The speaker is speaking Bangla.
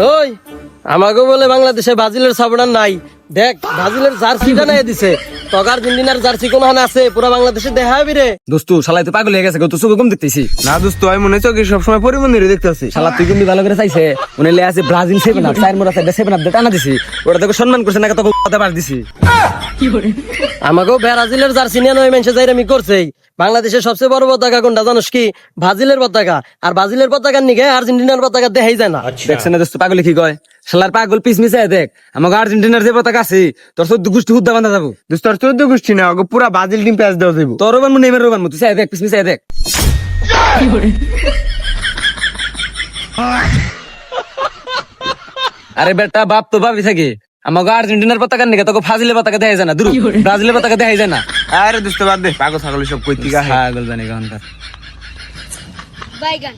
ওই আমাকে বলে বাংলাদেশে ব্রাজিলের সাপোর্টার নাই। দেখ ব্রাজিলের জার্সিটা নাই দিছে, তখন আর্জেন্টিনার জার্সি কোন হানে আছে পুরো বাংলাদেশে দেখা হবি রে। দোস্তু শালাই তো পাগল হয়ে গেছে, তো চোখে কম দেখতেছি। না দোস্ত আমি মনে হচ্ছে কি সবসময় পরিমন্দিরে দেখতে আছি। শালা তুই কিন্তু ভালো করে চাইছে, উনি লে আছে ব্রাজিল 7 আপ, চার মোড়া সাইডে 7 আপ দিয়ে টানা দিছি, ওটা তোকে সম্মান করছে না, তোকে কথা পার দিছি। আমাকেও ব্রাজিলের জার্সি নিয়ে নয় মেনসে যাই আমি করছে। বাংলাদেশের সবচেয়ে বড় পতাকা কোনটা জানোস কি? ব্রাজিলের পতাকা। আর ব্রাজিলের পতাকার নিগে আর্জেন্টিনার পতাকা দেখাই যায় না। দেখছে না দোস্ত পাগলে কি কয়, শালার পাগল পিস মিশাই দেখ, আমাকে আর্জেন্টিনার যে পতাকা আছে তোর 14 গোষ্ঠী হুদ্দা বান্ধা যাবো। দোস্ত আর 14 গোষ্ঠী না, ওকে পুরা ব্রাজিল টিম প্যাচ দেওয়া যাবো। তোর বানমু নেইমারের বানমু, তুই চাই দেখ পিস মিশাই দেখ। আরে বেটা বাপ তো ভাবি থাকে, আমাকে আর্জেন্টিনার পতাকা নিকে তোকে ফাজিলের পতাকা দেখাই যায় না, দূর ব্রাজিলের পতাকা দেখাই যায় না। আরে দোস্ত বাদ দে, পাগল ছাগল সব কইতিকা। পাগল জানি কখনকার। বাইগান।